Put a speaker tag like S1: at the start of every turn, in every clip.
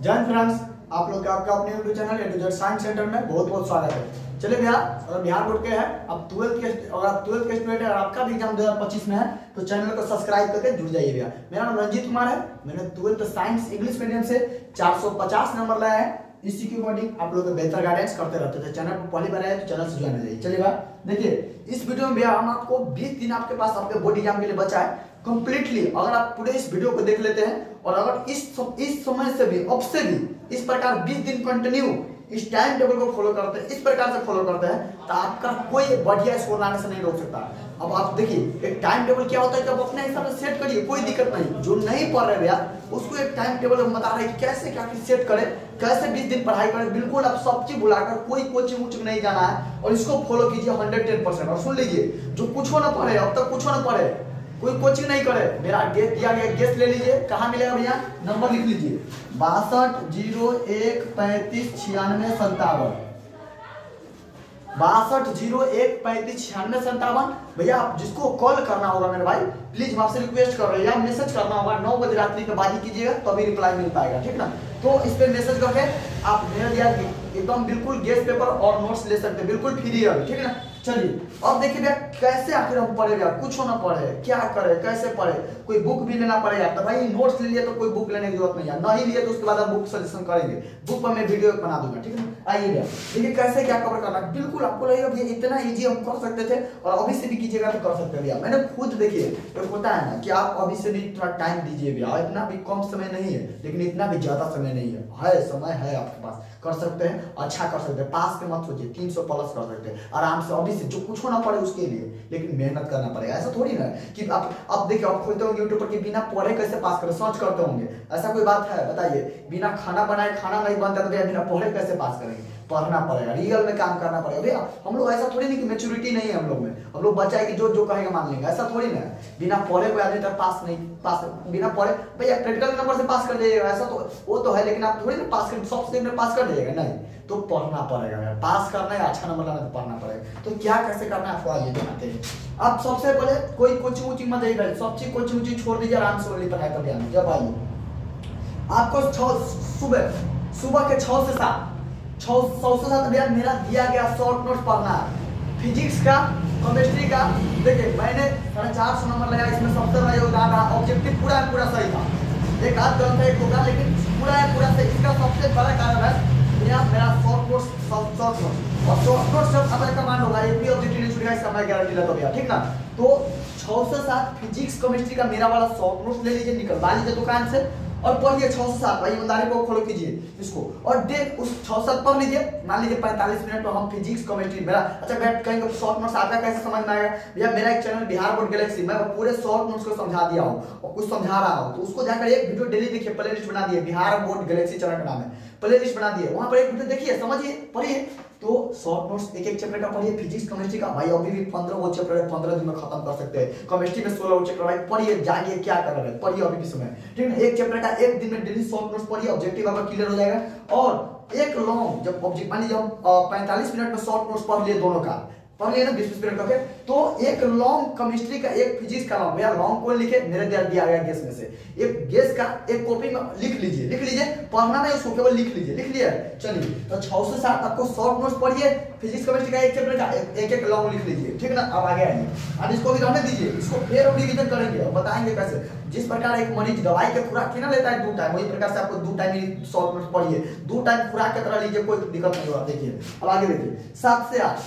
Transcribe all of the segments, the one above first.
S1: जय हिंद फ्रेंड्स, आप लोग का आपका अपने YouTube channel A to Z science centre में बहुत बहुत स्वागत है। चलिए भैया, अगर बिहार बोर्ड के हैं, अब 12th के स्टूडेंट है और आपका भी एग्जाम 2025 में है तो चैनल को सब्सक्राइब करके जुड़ जाइए भैया। मेरा नाम रंजीत कुमार है, मैंने 12th साइंस इंग्लिश मीडियम से 450 नंबर लाया है। इसी के अकॉर्डिंग आप लोग को बेहतर गाइडेंस करते रहते थे। चैनल पर पहली बार आए तो चैनल से ज्वाइन हो जाइए। चलिए भैया, देखिए इस वीडियो में भैया हम आपको 20 दिन आपके पास आपके बोर्ड एग्जाम के लिए बचा है कंप्लीटली। अगर आप पूरे इस वीडियो को देख लेते हैं और अगर इस समय से भी अब से भी इस प्रकार 20 दिन कंटिन्यू इस टाइम टेबल को फॉलो करते हैं, इस प्रकार से फॉलो करते हैं तो आपका कोई बढ़िया स्कोर लाने से नहीं रोक सकता। अब आप देखिए एक टाइम टेबल क्या होता है, जब अपने हिसाब से सेट करिए, कोई दिक्कत नहीं। जो नहीं पढ़ रहे भैया उसको एक टाइम टेबल हम बता रहे हैं कैसे क्या सेट करें, कैसे 20 दिन पढ़ाई करें। बिल्कुल आप सब चीज भुलाकर कोई कोचिंग वोचिंग नहीं जाना है और इसको फॉलो कीजिए 110%। और सुन लीजिए, जो कुछ ना पढ़े अब तक कुछ ना पढ़े, कोई कोचिंग नहीं करे, मेरा गेस दिया गया, गेस ले लीजिए। कहाँ मिलेगा भैया, नंबर लिख लीजिए 6201359657 6201359657। भैया आप जिसको कॉल करना होगा मेरे भाई, प्लीज आपसे रिक्वेस्ट कर रहे हैं, मैसेज करना होगा 9 बजे रात्रि के बाद ही कीजिएगा, तभी रिप्लाई मिल पाएगा, ठीक ना। तो इस पे मैसेज करके आप मेरा दिया एकदम बिल्कुल गेस पेपर और नोट्स ले सकते हैं, बिल्कुल फ्री है, ठीक ना। चलिए अब देखिए भैया कैसे आखिर हम पढ़े भैया, कुछ ना पढ़े, क्या करे, कैसे पढ़े, कोई बुक भी लेना पड़ेगा। तो भाई नोट्स ले लिए तो कोई बुक लेने की जरूरत नहीं है, नहीं लिए तो उसके बाद हम बुक सजेशन करेंगे, बुक पर मैं वीडियो बना दूंगा, ठीक है। आइए भैया देखिए कैसे क्या कवर करना है। बिल्कुल आपको लगेगा भैया इतना इजी हम कर सकते थे और अभी से भी कीजिएगा तो कर सकते हैं भैया। मैंने खुद देखिए एक होता है ना कि आप अभी से भी थोड़ा टाइम दीजिए भैया, इतना भी कम समय नहीं है लेकिन इतना भी ज्यादा समय नहीं है, समय है आपके पास, कर सकते हैं, अच्छा कर सकते हैं। पास के मत सोचिए, 300 प्लस कर सकते हैं आराम से अभी से, जो कुछ होना पड़े उसके लिए, लेकिन मेहनत करना पड़ेगा। ऐसा थोड़ी ना कि आप देखिए, आप खोलते होंगे यूट्यूब पर कि बिना पढ़े कैसे पास करें, सर्च करते होंगे, ऐसा कोई बात है बताइए। बिना खाना बनाए खाना नहीं बनता तो भैया बिना पढ़े कैसे पास करेंगे, पढ़ना पड़ेगा, रियल में काम करना पड़ेगा भैया। हम लोग ऐसा थोड़ी नहीं कि मैच्योरिटी नहीं है हम लोग में, हम लोग बच्चा है कि जो कहेगा मान लेंगे, ऐसा थोड़ी ना। बिना पढ़े कोई आदमी तक पास नहीं, पास बिना पढ़े भैया प्रैक्टिकल नंबर से पास कर जाइएगा, ऐसा तो वो तो है, लेकिन आप थोड़ी ना पास कर सबसे पास कर जाइएगा, नहीं। तो पढ़ना पड़ेगा यार, पास करना है, अच्छा नंबर लाना तो पढ़ना पड़ेगा। तो क्या कैसे करना है आपको आइए दिखाते हैं। आप सबसे पहले कोई कोचिंग वोचिंग मत जाइएगा, सब चीज कोचिंग वोचिंग छोड़ दीजिए, आराम से वाली पढ़ाई कर ध्यान। जब आइए आपको सुबह के 6 से 7 भैया मेरा दिया गया शॉर्ट नोट्स पढ़ना है। फिजिक्स का, केमिस्ट्री का, देखिए मैंने 450 नंबर लगाया, इसमें सबसे बड़ा योगदान रहा, ऑब्जेक्टिव पूरा सही था। एक आध गलत है एक होगा, लेकिन पूरा सही। इसका सबसे बड़ा कारण है मेरा शॉर्ट नोट्स और शॉर्ट नोट्स जब अगर कमांड होगा एक भी ऑब्जेक्टिव नहीं छूटेगा, इसका मैं गारंटी लेता हूं भैया, ठीक ना। तो 6 से 7 फिजिक्स केमिस्ट्री का मेरा वाला शॉर्ट नोट्स ले लीजिए, निकलवा लीजिए दुकान से और पढ़िए 6 से 7। भाई ईमानदारी को फॉलो कीजिए इसको और डेट उस 6 से 7 पढ़ लीजिए। मान लीजिए 45 मिनट में हम फिजिक्स केमिस्ट्री मेरा अच्छा बैठ कहेंगे शॉर्ट नोट्स आपका कैसे समझ में आएगा भैया। मेरा एक चैनल बिहार बोर्ड गैलेक्सी, मैं पूरे शॉर्ट नोट्स को समझा दिया हूँ और कुछ समझा रहा हूँ, तो उसको जाकर एक वीडियो डेली देखिए, प्ले लिस्ट बना दिए, बिहार बोर्ड गैलेक्सी चैनल का नाम है, प्ले लिस्ट बना दिए, वहां पर एक वीडियो देखिए, समझिए, पढ़िए। तो शॉर्ट नोट्स एक चैप्टर का पढ़िए, फिजिक्स केमिस्ट्री का भाई अभी भी 15 वो चैप्टर है, 15 दिन में खत्म कर सकते हैं। केमिस्ट्री में 16 वो चैप्टर भाई पढ़िए, जाइए, क्या कर रहे हैं, पढ़िए अभी भी समय, ठीक है। एक चैप्टर का एक दिन में डेली शॉर्ट नोट्स पढ़िए, ऑब्जेक्टिव आपका क्लियर हो जाएगा। और एक लॉन्ग जब ऑब्जेक्ट मान लीजिए हम 45 मिनट में शॉर्ट नोट्स पढ़ लिए, दोनों का पढ़ लिया ना 20 मिनट करके, तो एक लॉन्ग केमिस्ट्री का एक फिजिक्स का लॉन्ग, भैया लॉन्ग कौन लिखे, मेरे दिया गया गेस में से एक गेस का एक कॉपी में लिख लीजिए, पढ़ना नहीं उसको, केवल लिख लीजिए, लिख लिया। चलिए तो 6 से 7 आपको शॉर्ट नोट्स पढ़िए, फिजिक्स केमिस्ट्री का एक चैप्टर का एक लॉन्ग लिख लीजिए, ठीक ना। अब आगे आइए, अब इसको भी रहने दीजिए, इसको फिर हम रिवीजन करेंगे और बताएंगे कैसे। जिस प्रकार एक मरीज दवाई के खुराक ना लेता है 2 टाइम, वही प्रकार से आपको 2 टाइम ही शॉर्ट नोट्स पढ़िए, 2 टाइम खुराक की तरह लीजिए, कोई दिक्कत नहीं होगा। देखिए अब आगे देखिए 7 से 8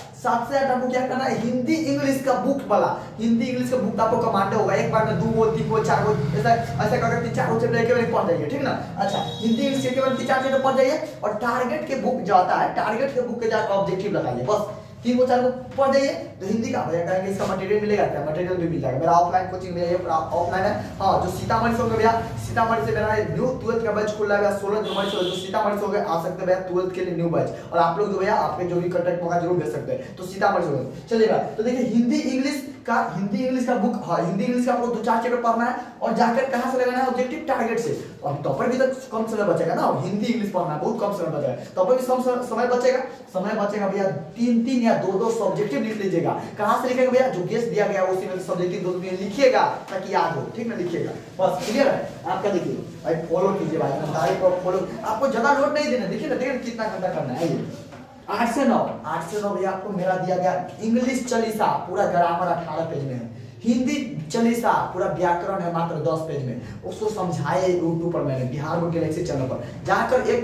S1: आपको क्या करना है, हिंदी इंग्लिश का बुक वाला, हिंदी इंग्लिश का बुक आपको कमांडे होगा, एक बार में 2 गो 3 गो 4 गो ऐसा करके 3-4 गो चैप्टर एक बार पढ़ जाइए, ठीक ना। अच्छा हिंदी इंग्लिश एक बार 3-4 चैप्टर पढ़ जाइए और टारगेट के बुक जो आता है, टारगेट के बुक के जाकर ऑब्जेक्टिव लगाइए, बस 3 गो 4 गो पढ़ जाइए। तो हिंदी का भैया कहेंगे इसका मटेरियल मिलेगा क्या, मटेरियल भी मिल जाएगा। मेरा ऑफलाइन कोचिंग में ये ऑफलाइन है, हाँ जो सीतामढ़ी से होंगे भैया, सीतामढ़ी से मेरा न्यू 12th का बैच खुल रहा है 16 जनवरी से, जो सीतामढ़ी से होंगे आ सकते हैं भैया 12th के लिए न्यू बैच। और आप लोग जो भैया आपके जो भी कांटेक्ट होगा जरूर भेज सकते हैं, तो सीतामढ़ी से होंगे। चलिएगा तो देखिए हिंदी इंग्लिश का बुक, हाँ हिंदी इंग्लिश का आपको 2-4 चैप्टर पढ़ना है और जाकर कहां से लगाना है, ऑब्जेक्टिव टारगेट से। तो अब टॉपर भी तो कम समय बचेगा ना, हिंदी इंग्लिश पढ़ना है बहुत कम समय बचेगा, टॉपर भी समय बचेगा भैया 3 या भैया दो दो सब्जेक्टिव लिख लीजिएगा। कहाँ से लिखेंगे भैया, जो गेस दिया गया उसी में सब्जेक्टिव दो लिखिएगा ताकि याद हो, ठीक ना, लिखिएगा बस। क्लियर है आपका, देखिए भाई फॉलो कीजिए भाई, तारीख को फॉलो, आपको ज्यादा नोट नहीं देना, देखिए ना देखिए कितना घंटा करना है। 8 से 9 भैया आपको मेरा दिया गया इंग्लिश चालीसा, पूरा ग्रामर 18 पेज में है, हिंदी चालीसा पूरा व्याकरण है मात्र 10 पेज में, उसको समझाए यूट्यूब पर मैंने बिहार बोर्ड गैलेक्सी चैनल पर जाकर एक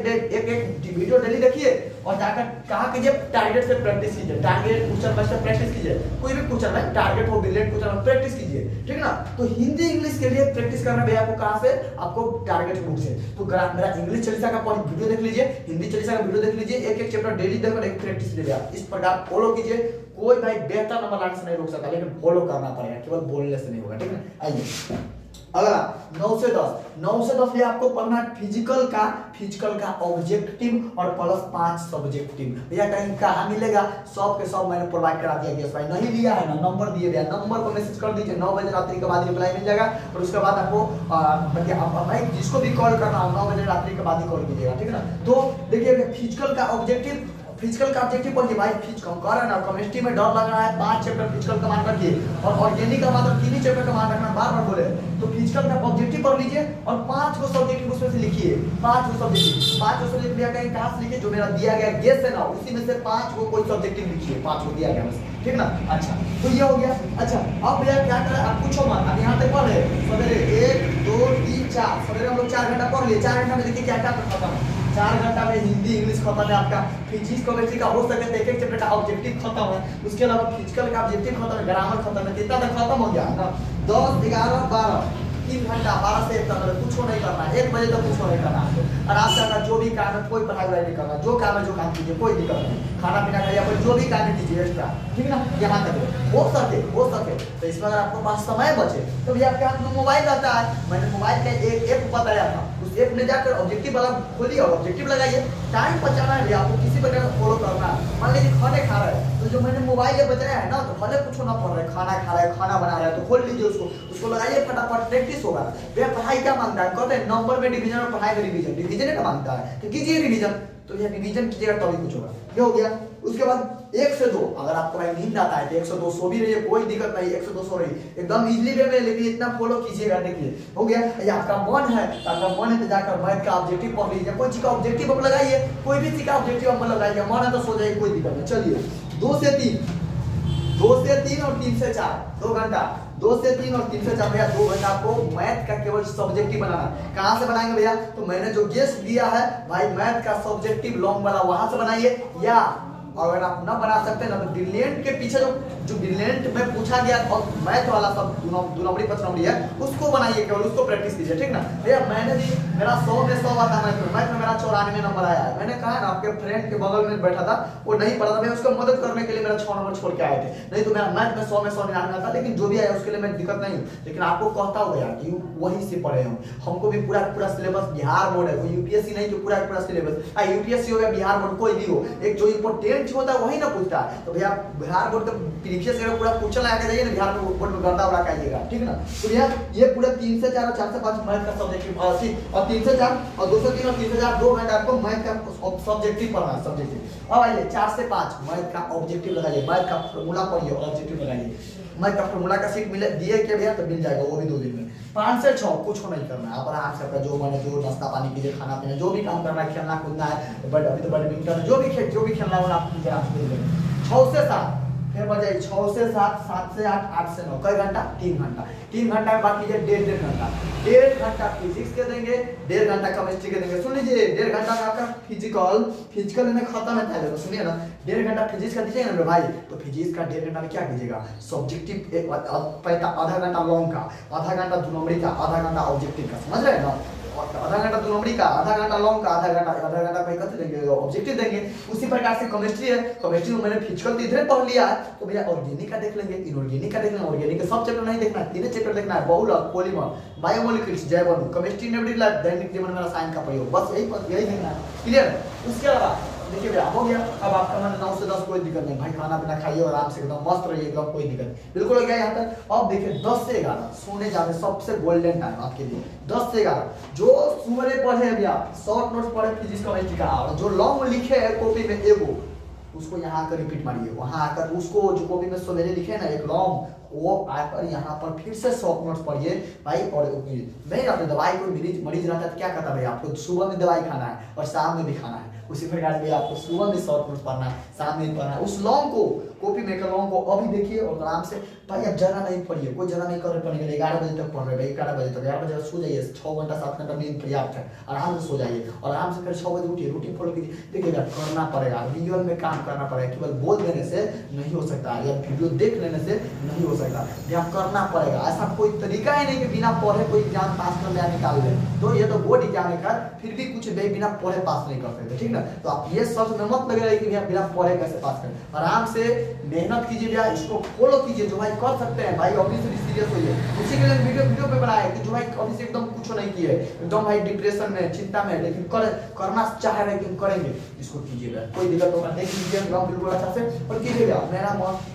S1: वीडियो डेली देखिए और जाकर कहा कीजिए टारगेट से प्रैक्टिस कीजिए, टारगेट क्वेश्चन से प्रैक्टिस कीजिए, कोई भी क्वेश्चन है टारगेट हो बिलेट क्वेश्चन प्रैक्टिस कीजिए, ठीक ना। तो हिंदी इंग्लिश के लिए प्रैक्टिस करना भैया आपको कहां से, आपको टारगेट बुक से। तो मेरा इंग्लिश चालीसा का वीडियो देख लीजिए, हिंदी चालीसा का वीडियो देख लीजिए, एक एक चैप्टर डेली देखकर एक प्रैक्टिस लीजिए, इस प्रकार फॉलो कीजिए। कोई भाई बेहतर नंबर लाने से नहीं रोक सकता, लेकिन फॉलो करना पड़ेगा, केवल बोलने से नहीं होगा, ठीक है। आइए अगला 9 से 10 में आपको पढ़ना फिजिकल का ऑब्जेक्टिव और प्लस 5 सब्जेक्टिव। भैया कहीं कहाँ मिलेगा, सब के सब मैंने प्रोवाइड करा दिया गया, भाई नहीं लिया है ना, नंबर दिए गया, नंबर को मैसेज कर दीजिए, 9 बजे रात्रि के बाद रिप्लाई मिल जाएगा, और उसके बाद आपको भाई जिसको भी कॉल करना हो 9 बजे रात्रि के बाद ही कॉल कीजिएगा, ठीक है ना। तो देखिए फिजिकल का ऑब्जेक्टिव पढ़िए भाई, फिजिकल कह रहा है ना, केमिस्ट्री में डर लग रहा है, 5 चैप्टर फिजिकल का मान रखिए, और ऑर्गेनिक का मात्र 3 ही चैप्टर का मान रखना, बार बोले तो फिजिकल का ऑब्जेक्टिव पढ़ लीजिए और 5 को सब्जेक्टिव उसमें से लिखिए, 5 को सब्जेक्टिव लिख दिया गया, कहां से लिखिए, जो मेरा दिया गया गेस है ना उसी में से 5 को कोई सब्जेक्टिव लिखिए, 5 को दिया गया बस, ठीक ना। अच्छा तो ये हो गया। अच्छा अब भैया क्या करें, आप पूछो मत, अब यहाँ तक पढ़ रहे सवेरे 1 2 3 4, सवेरे हम लोग 4 घंटा पढ़ लिए, 4 घंटा में देखिए क्या क्या खत्म है, 4 घंटा में हिंदी इंग्लिश खत्म है आपका, फिजिक्स केमिस्ट्री का हो सके तो एक चैप्टर का ऑब्जेक्टिव खत्म है, उसके अलावा फिजिकल का ऑब्जेक्टिव खत्म है, ग्रामर खत्म है, कितना तक खत्म हो गया ना, 10 11 12 3 घंटा 12 से 1 तक कुछ नहीं करना है, 1 बजे तक कुछ नहीं करना है, आराम से अपना जो भी काम है, कोई पढ़ाई नहीं करना, जो काम है जो काम कीजिए, कोई दिक्कत नहीं, खाना पीना खाइए, कोई जो भी काम कीजिए एक्स्ट्रा, ठीक ना। यहाँ तक हो सके तो इसमें अगर आपके पास समय बचे तो भी आपके हाथ में मोबाइल रहता है, मैंने मोबाइल का एक ऐप बताया था, उस ऐप में जाकर ऑब्जेक्टिव वाला खोलिए और ऑब्जेक्टिव लगाइए, टाइम बचाना है आपको, किसी प्रकार का फॉलो करना है। मान लीजिए खाने खा रहे हैं तो जो मैंने मोबाइल बताया है ना, तो भले कुछ ना पढ़ रहे, खाना खा रहे, खाना बना रहे हैं तो खोल लीजिए उसको लगाइए, फटाफट प्रैक्टिस होगा। भैया पढ़ाई क्या मांगता है, कहते हैं नंबर में डिवीजन और पढ़ाई में डिवीजन है ना मांगता है, तो कीजिए डिवीजन, तो ये डिवीजन कीजिएगा तभी कुछ होगा, ये हो गया। उसके बाद 1 से 2, अगर आपको भाई नींद आता है तो 1 से 2 सो भी रहिए, कोई दिक्कत नहीं, 1 से 2 सो रही एकदम इजीली वे में, लेकिन इतना फॉलो कीजिएगा, देखिए हो गया। ये आपका मन है तो जाकर मैथ का ऑब्जेक्टिव पढ़ लीजिए, कोई चीज का ऑब्जेक्टिव आप लगाइए, कोई भी चीज का ऑब्जेक्टिव आप लगाइए, मन है तो सो जाइए, कोई दिक्कत नहीं। चलिए 2 से 3 और 3 से 4 2 घंटा, 2 से 3 और 3 से 4 भैया 2 घंटा आपको मैथ का केवल सब्जेक्टिव बनाना है। कहां से बनाएंगे भैया, तो मैंने जो गेस्ट दिया है भाई मैथ का सब्जेक्टिव लॉन्ग वाला, वहां से बनाइए, या अगर आप ना बना सकते हैं ना तो ब्रिलियंट के पीछे जो ब्रिलियंट में पूछा गया और मैथ वाला सब 2 नंबरी 5 नंबरी है उसको बनाइए, केवल उसको प्रैक्टिस कीजिए, ठीक ना। भैया मैंने भी मेरा 100 में 100 आता मैथ में मेरा 94 नंबर आया है, मैंने कहा ना आपके फ्रेंड के बगल में बैठा था, वो नहीं पढ़ा था, मैं उसको मदद करने के लिए मेरा 6 नंबर छोड़ के आए थे, नहीं तो मेरा मैथ में 100 में 199 आता, लेकिन जो भी आया उसके लिए मैं दिक्कत नहीं, लेकिन आपको कहता हूँ यार कि वहीं से पढ़े हमको भी पूरा सिलेबस बिहार बोर्ड है, कोई यूपीएससी नहीं जो पूरा सिलेबस, यूपीएससी हो या बिहार बोर्ड कोई भी हो, एक जो इंपोर्टेंट होता है वही ना पूछता है। तो भैया बिहार बोर्ड का प्रीवियस ईयर पूरा क्वेश्चन लगा के जाइए ना, बिहार बोर्ड में गंदा उड़ा के आइएगा, ठीक ना। तो भैया ये पूरा 3 से 4 और 4 से 5 मैथ का सब्जेक्टिव और 3 से 4 और 2 से 3 और 3 से 4 2 घंटा आपको मैथ का सब्जेक्टिव पढ़ना है, सब्जेक्टिव। अब आइए 4 से 5 मैथ का ऑब्जेक्टिव लगाइए, मैथ का फार्मूला पढ़िए और ऑब्जेक्टिव लगाइए, मैथ का फार्मूला का सीट मिले दिए के भैया तो मिल जाएगा, वो भी 2 दिन में। 5 से 6 कुछ नहीं करना है, आप आराम से अपना जो नाश्ता पानी कीजिए, खाना पीना जो भी काम करना है, खेलना कूदना है, बट अभी तो बैडमिंटन जो भी खेलना है आप कीजिए, आप खेल लेंगे। 6 से 7 फिर बजाइए, 6 से 7 7 से 8 8 से 9 कई घंटा, 3 घंटा, 3 घंटा में बात कीजिए 1.5 घंटा, 1.5 घंटा फिजिक्स के देंगे, 1.5 घंटा केमिस्ट्री के देंगे। सुन लीजिए 1.5 घंटा में आपका फिजिकल में खत्म है पहले, तो सुनिए ना 1.5 घंटा फिजिक्स का दीजिएगा ना भाई, तो फिजिक्स का 1.5 घंटा में क्या कीजिएगा, सब्जेक्टिव आधा घंटा लॉन्ग का, आधा घंटा 2 नंबरी का, आधा घंटा ऑब्जेक्टिव का, समझ रहे हैं ना, आधा घंटा 2 नंबरी का, आधा घंटा लॉन्ग का, आधा घंटा भाई कत देंगे ऑब्जेक्टिव देंगे। उसी प्रकार से केमिस्ट्री है, केमिस्ट्री में मैंने फिजिकल तो इधर पढ़ लिया है, तो भैया ऑर्गेनिक का देख लेंगे, इनऑर्गेनिक का देख लेंगे, ऑर्गेनिक का सब चैप्टर नहीं देखना है, 3 चैप्टर देखना है, बहुलक, पॉलीमर, बायोमोलिक्यूल्स, जैव अणु, केमिस्ट्री नेबुला, दैनिक जीवन में रसायन का प्रयोग, बस यही देखना है, क्लियर है। उसके अलावा देखिए भैया हो गया, अब आपका मन 9 से 10 कोई दिक्कत नहीं भाई, खाना पीना खाइए और आराम से एकदम मस्त रहिए, एकदम कोई दिक्कत नहीं, बिल्कुल हो गया यहाँ तक। अब देखिए 10 से 11 सोने जाने सबसे गोल्डन टाइम आपके लिए, 10 से 11 जो सुबह पढ़े अभी आप शॉर्ट नोट्स पढ़े फिजिक्स केमिस्ट्री का, और जो लॉन्ग लिखे है कॉपी में एगो उसको यहाँ आकर रिपीट मारिए, वहाँ आकर उसको जो कॉपी में सवेरे लिखे ना एक लॉन्ग, वो आकर यहाँ पर फिर से शॉर्ट नोट्स पढ़िए भाई। और नहीं आपने दवाई, कोई मरीज रहता है तो क्या कहता है भाई, आपको सुबह में दवाई खाना है और शाम में भी खाना है, उसी प्रकार से आपको सुबह में शॉर्ट नोट्स पढ़ना है, शाम में पढ़ना है। उस लॉन्ग को कॉपी में लॉन्ग को अभी देखिए और आराम से भाई, अब ज़्यादा नहीं पढ़िए, कोई ज़्यादा नहीं कर रहे पढ़ने के लिए। 11 बजे तक पढ़ रहे भाई, 11 बजे तक, 11 बजे सो जाइए, 6 घंटा 7 घंटा नींद पर्याप्त है, आराम से सो जाइए और आराम से फिर 6 बजे उठिए, रूटीन फॉलो कीजिए। देखिएगा करना पड़ेगा, रियल में काम करना पड़ेगा, केवल बोल देने से नहीं हो सकता या वीडियो देख लेने से नहीं हो सकता, यहाँ करना पड़ेगा। ऐसा कोई तरीका ही नहीं कि बिना पढ़े कोई एग्जाम पास कर ले निकाल ले, तो ये तो बोर्ड एग्जाम है, फिर भी कुछ बिना पढ़े पास नहीं कर सकते, ठीक ना। तो आप ये सब में मत लगे रहिए कि भैया बिना पढ़े कैसे पास करें, आराम से मेहनत कीजिए भैया, इसको फॉलो कीजिए, जो भाई कर सकते हैं भाई अभी से सीरियस होइए। उसी के लिए वीडियो पे बनाए कि जो भाई अभी से एकदम कुछ नहीं किए, एकदम भाई डिप्रेशन में, चिंता में, लेकिन करना चाह रहे हैं, करेंगे, इसको कीजिएगा, कोई दिक्कत होगा देख लीजिए एकदम बिल्कुल अच्छा से और कीजिएगा। मेरा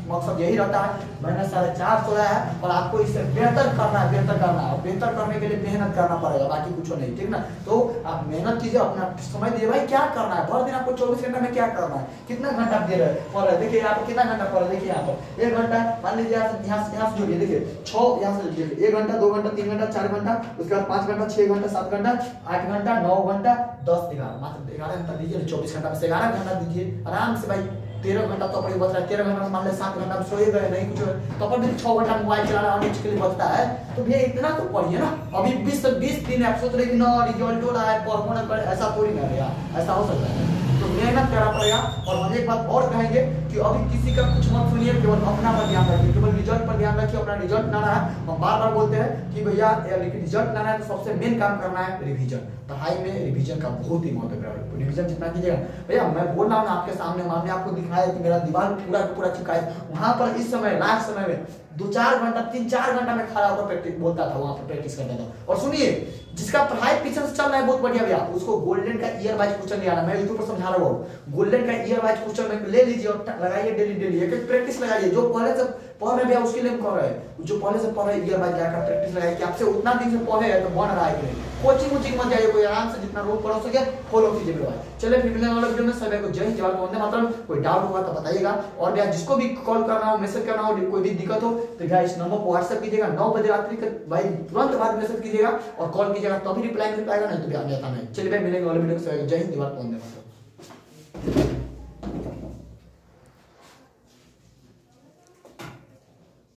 S1: मकसद यही रहता है, मैंने 4.5 सोया है और आपको इससे बेहतर करना है, बेहतर करना है, और बेहतर करने के लिए मेहनत करना पड़ेगा, बाकी कुछ नहीं, ठीक ना। तो आप मेहनत कीजिए, अपना समय दिए भाई, क्या करना है भर दिन आपको 24 घंटा में क्या करना है, कितना घंटा दे रहे हैं, देखिए यहाँ पर कितना घंटा पढ़, देखिए यहाँ पर 1 घंटा मान लीजिए, यहाँ से जोड़िए, देखिए 6 यहाँ से लीजिए, 1 घंटा 2 घंटा 3 घंटा 4 घंटा, उसके बाद 5 घंटा 6 घंटा 7 घंटा 8 घंटा 9 घंटा 10 11 मात्र 11 घंटा दीजिए, 24 घंटा में से 11 घंटा दीजिए आराम से भाई। 13 घंटा तो अपने बच रहा है, 13 घंटा मान ले 7 घंटा में सोए गए नहीं कुछ, तो अपन भी 6 घंटा मोबाइल चलाना और के लिए बचता है, तो भैया इतना तो पढ़िए ना। अभी 20 दिन आप सोच रहे कि ना रिजल्ट हो रहा है पढ़ो ना कर, ऐसा थोड़ी ना भैया, ऐसा हो सकता है, तो मेहनत करना पड़ेगा। और हम एक बात और कहेंगे कि अभी किसी का कुछ मत सुनिए, केवल अपना पर ध्यान रखिए, केवल रिजल्ट पर ध्यान रखिए, अपना रिजल्ट ना रहा है। हम बार बार बोलते हैं कि भैया लेकिन रिजल्ट ना रहा है तो सबसे मेन काम करना है रिवीजन। पढ़ाई में रिवीजन का बहुत ही महत्व है, रिवीजन जितना कीजिएगा भैया। मैं बोल रहा हूँ ना आपके सामने, हमने आपको दिखाया कि मेरा दिमाग पूरा पूरा चिपका है, वहां पर इस समय लास्ट समय में 2-4 घंटा 3-4 घंटा में खड़ा होकर प्रैक्टिस बोलता था, वहां पर प्रैक्टिस करता था। और सुनिए, जिसका पढ़ाई पीछे से चल रहा है बहुत बढ़िया भैया, उसको गोल्डन का ईयर वाइज क्वेश्चन ले आना, मैं यूट्यूब पर समझा रहा हूँ। गोल्डन का ईयर वाइज क्वेश्चन में ले लीजिए और लगाइए डेली एक प्रैक्टिस लगाइए। जो पहले से पढ़ रहे भैया उसके लिए हम कर रहे हैं, जो पहले से पढ़ रहे ईयर वाइज जाकर प्रैक्टिस लगाइए कि आपसे उतना दिन से पढ़े है तो बन रहा है कि नहीं। कोचिंग मत जाइए, कोई आराम से जितना रोज पढ़ सके फॉलो कीजिए मेरे भाई। चलिए फिर मिलेंगे अगले वीडियो में, सभी को जय हिंद, जय भारत, वंदे मातरम। कोई डाउट होगा तो बताइएगा, और भैया जिसको भी कॉल करना हो, मैसेज करना हो, कोई भी दिक्कत हो तो भैया इस नंबर पर व्हाट्सएप कीजिएगा, 9 बजे रात्रि के भाई तुरंत बाद मैसेज कीजिएगा और कॉल कीजिएगा, तभी रिप्लाई मिल पाएगा, नहीं तो भैया नहीं। चलिए भाई मिलेंगे अगले वीडियो में, जय हिंद, जय भारत, वंदे मातरम।